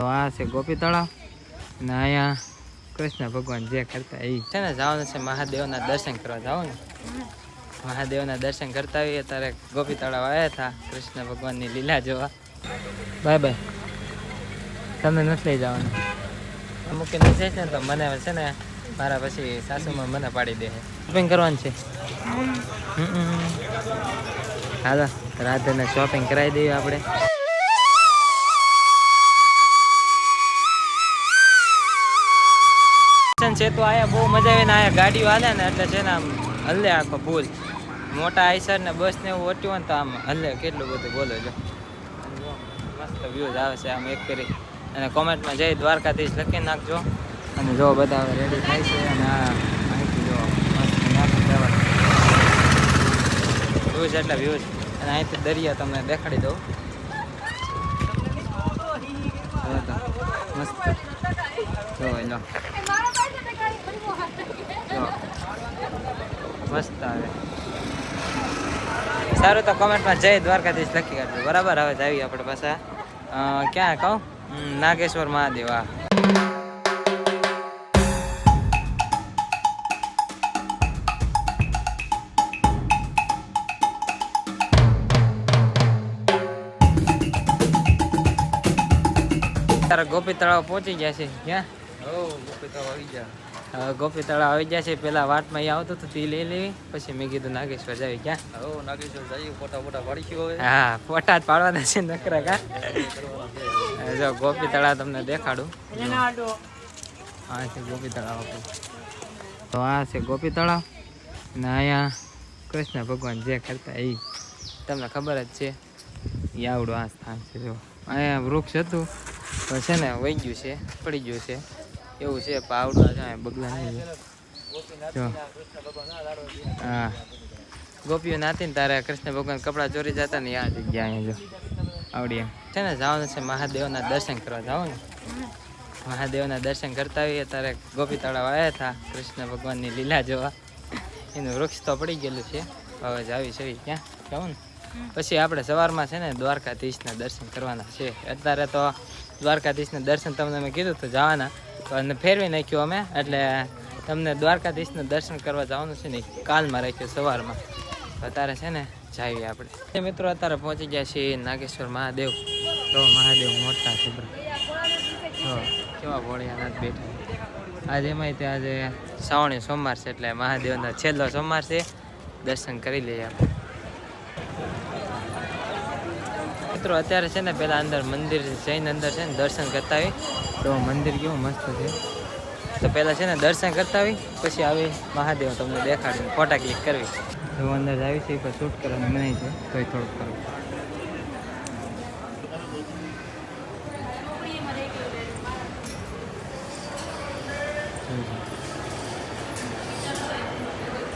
તો આ છે ગોપી તળાવ અને અહીંયા કૃષ્ણ ભગવાન જે કરતા એ છે ને જવાનું છે મહાદેવના દર્શન કરવા જાવ ને મહાદેવના દર્શન કરતા હોઈએ ત્યારે ગોપી તળાવ આવ્યા હતા કૃષ્ણ ભગવાનની લીલા જોવા. બાય બાય, તમને નથી લઈ જવાનું. અમુક નથી જાય છે ને તો મને છે ને મારા પછી સાસુમાં મને પાડી દે. શોપિંગ કરવાનું છે. હાલો રાધેને શોપિંગ કરાવી દઈએ આપણે. છે તો આયા બહુ મજા આવે ને આયા ગાડીઓ હાલે ને એટલે છે ને આમ હલ્લે આખો પુલ મોટા આઈસર ને બસ ને એવું ઓટ્યું હોય ને તો આમ હલ્લે કેટલું બધું બોલો જો મસ્ત વ્યૂઝ આવે છે આમ એક કરી અને કોમેન્ટમાં જય દ્વારકાધીશ લખી નાખજો. અને જો બધા રેડી થાય છે અને આ અહીંથી જો વ્યૂઝ એટલે વ્યૂઝ અને અહીંથી દરિયા તમને દેખાડી દઉં મસ્ત જો લો મસ્ત આવે. સારું તો કોમેન્ટમાં જય દ્વારકાધીશ લખી કાઢજો બરાબર. હવે જાવી આપણે પાછા ક્યાં કહું નાગેશ્વર મહાદેવ. તારા ગોપી તળાવ પહોંચી ગયા છે. ક્યાં ગોપી તળાવ આવી ગયા. ગોપી તળાવ આવી ગયા છે. પેલા વાટમાં અહીંયા આવતું હતું તે લઈ લેવી પછી મેં કીધું નાગેશ્વર જાવી. ક્યાં નાગેશ્વર જઈએ ફોટા ફોટા પાડીશું. હા ફોટા જ પાડવાના છે નકરા કા. જો ગોપી તળાવ તમને દેખાડું. હા છે ગોપી તળાવ. તો આ છે ગોપી તળાવ અને અહીંયા કૃષ્ણ ભગવાન જે કરતા એ તમને ખબર જ છે. એ આવડું આ સ્થાન છે. જો અહીંયા વૃક્ષ હતું તો છે ને વહી ગયું છે પડી ગયું છે એવું છે. પાવડા છે બગલા નહીં. જો હા ગોપીઓ નાતી ને તારે કૃષ્ણ ભગવાન કપડાં ચોરી જતા ને યાદ જગ્યા અહીંયા જો આવડી છે ને જવાનું છે મહાદેવના દર્શન કરવા જાવ ને મહાદેવના દર્શન કરતા હોઈએ ત્યારે ગોપી તળાવ આવ્યા હતા કૃષ્ણ ભગવાનની લીલા જોવા. એનું વૃક્ષ તો પડી ગયેલું છે. હવે જાવી છે ક્યાં જાઉં ને પછી આપણે સવારમાં છે ને દ્વારકાધીશના દર્શન કરવાના છે. અત્યારે તો દ્વારકાધીશના દર્શન તમને મેં કીધું તો જવાના અને ફેરવી નાખ્યું અમે એટલે તમને દ્વારકાધીશના દર્શન કરવા જવાનું છે ને કાલમાં રાખ્યું સવારમાં. અત્યારે છે ને જાવી આપણે. મિત્રો અત્યારે પહોંચી ગયા છીએ નાગેશ્વર મહાદેવ. તો મહાદેવ મોટા છે કેવા ભોળિયાનાથ બેઠા. આજે એમાંય તે આજે શ્રાવણી સોમવાર છે એટલે મહાદેવના છેલ્લો સોમવાર છે. દર્શન કરી લઈએ આપણે. મિત્રો અત્યારે છે ને પેલા અંદર મંદિર જઈને અંદર છે ને દર્શન કરતા આવી. તો મંદિર કેવું મસ્ત છે. તો પહેલાં છે ને દર્શન કરતા આવી પછી આવી મહાદેવ તમને દેખાડી ફોટા ક્લિક કરવી. તો અંદર આવી છે પણ શૂટ કરવાનું મનાય છે તોય થોડુંક કરવું.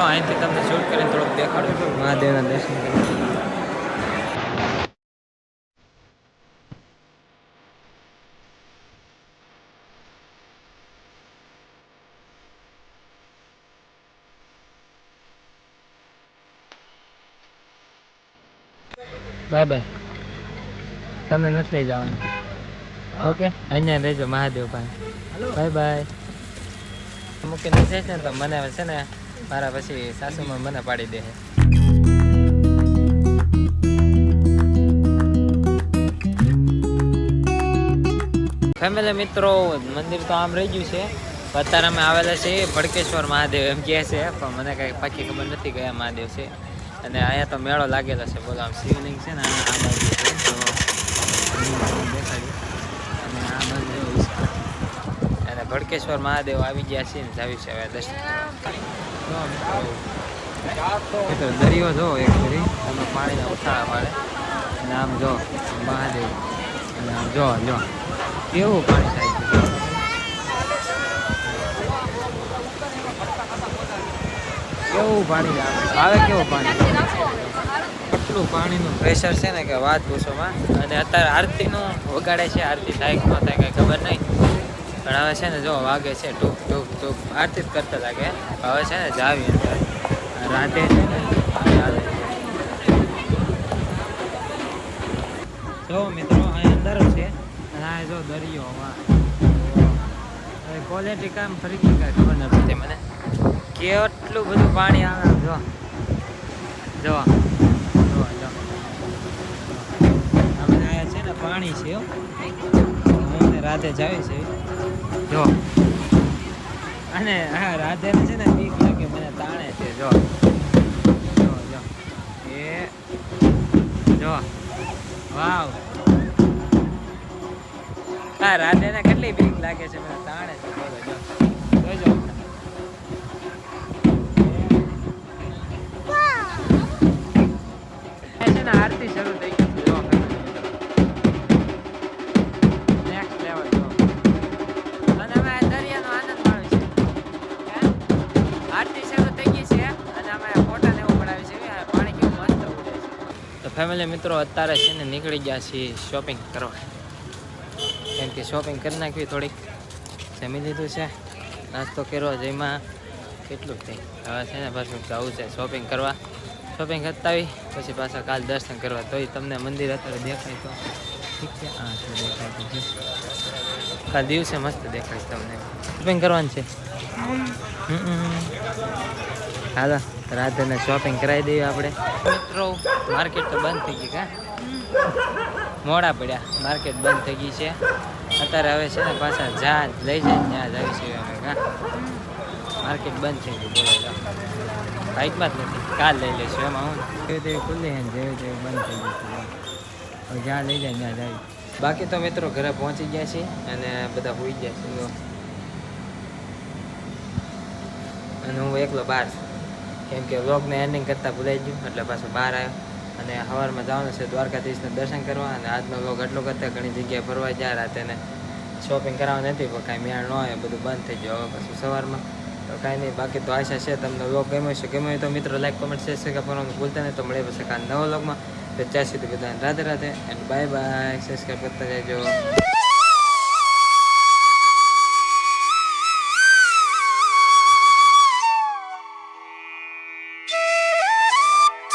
અહીંથી તમને શૂટ કરીને થોડુંક દેખાડું છું મહાદેવના દર્શન કરવા. બાય બાય, તમને નથી લઈ જવાનું. ઓકે અહીંયા રહેજો મહાદેવ પાસે. Bye bye. મૂકી નથી જાય છે ને તો મને છે ને મારા પછી સાસુમાં મને પાડી દે. ફેમિલી મિત્રો મંદિર તો આમ રહી ગયું છે. અત્યારે અમે આવેલા છીએ ભડકેશ્વર મહાદેવ એમ કહે છે પણ મને કાંઈ પાકી ખબર નથી કયા મહાદેવ છે. અને અહીંયા તો મેળો લાગેલો છે. બોલો આમ શિવલિંગ છે ને આ બાજુ છે તો દેખાડ્યું અને આ બાજુ અને ભડકેશ્વર મહાદેવ આવી ગયા છે ને જાવી છે હવે દર્શન કરવા. દરિયો જો એક ફરી તમે પાણીના ઉછાળા પાડે અને આમ જો મહાદેવ અને આમ જો જો કેવું પાણી થાય છે. કેવું પાણી આવે કેવું પાણી કેટલું પાણીનું પ્રેશર છે ને કે વાત પૂછોમાં. અને અત્યારે આરતીનું વગાડે છે. આરતી થાય કે ન થાય કાંઈ ખબર નહીં પણ હવે છે ને જો વાગે છે ટૂંક ટૂંક ટૂંક આરતી જ કરતા લાગે. હવે છે ને જાવી અંદર રાતે છે ને જો મિત્રો અહીં અંદર છે અને આ જો દરિયો ક્વોલિટી કામ ફરી કઈ ખબર નથી મને કેટલું બધું પાણી આવે જો જો આપણે અહીંયા છે ને પાણી છે હું રાતે જાવી છે જો અને હા રાતે છે ને બીક લાગે મને તાણે છે જો જો જો એ જો વાવ હા રાતે ને કેટલી બીક લાગે છે મને તાણે છે બોલો જો જોજો છે ને આરતી શરૂ થઈ ગઈ જો નેક્સ્ટ લેવલ જો અને અમે દરિયાનો આનંદ માણ્યો છે આરતી શરૂ થઈ ગઈ છે અને અમે ફોટા ને એવું પડાવી છે પાણી કેવું મસ્ત ઉડે છે તો ફેમિલી મિત્રો અત્યારે છે ને નીકળી ગયા છીએ શોપિંગ કરવા કેમ કે શોપિંગ કરી નાખવી થોડીક જમી લીધું છે નાસ્તો કર્યો જેમાં કેટલું થઈ હવે છે ને પાછું જવું છે શોપિંગ કરવા શોપિંગ કરતા આવી પછી પાછા કાલ દર્શન કરવા તોય તમને મંદિર અત્યારે દેખાય તો ઠીક છે હા તો દેખાય છે કાલ દિવસે મસ્ત દેખાય તમને શોપિંગ કરવાનું છે હાલો રાધેને શોપિંગ કરાવી દઈએ આપણે મિત્રો માર્કેટ તો બંધ થઈ ગઈ કા મોડા પડ્યા માર્કેટ બંધ થઈ ગઈ છે અત્યારે હવે છે ને પાછા જ્યાં લઈ જાય ત્યાં જ આવી છે અમે કા માર્કેટ બંધ થઈ ગઈ બોલો બાઇકમાં જ નથી કાલ લઈ લઈશું એમાં હું જેવી તેવી ખુલ્લી છે જેવી તેવી બંધ થઈ ગઈ છે હવે જ્યાં લઈ જાય ત્યાં જાય બાકી તો મિત્રો ઘરે પહોંચી ગયા છીએ અને બધા હોઈ ગયા છે અને હું એકલો બહાર છું કેમ કે વ્લોગને એન્ડિંગ કરતાં ભૂલાઈ ગયું એટલે પાછું બહાર આવ્યો અને સવારમાં જવાનું છે દ્વારકાધીશને દર્શન કરવા અને આજનો વ્લોગ એટલો કરતા ઘણી જગ્યાએ ફરવા જ્યાં રાતે ને શોપિંગ કરાવવા નથી પણ કાંઈ મેળ ન હોય બધું બંધ થઈ ગયું હવે પાછું સવારમાં તો કાંઈ નહીં બાકી તો આશા છે તમને વ્લોગ ગમ્યો છે ગમ્યો હોય તો મિત્રો લાઈક કોમેન્ટ શેર કરવાનું ભૂલતા નહીં તો મળે પછી કાલ નવા વ્લોગમાં તો ત્યાં સુધી બધાને Radhe Radhe and bye bye subscribe કરતા જજો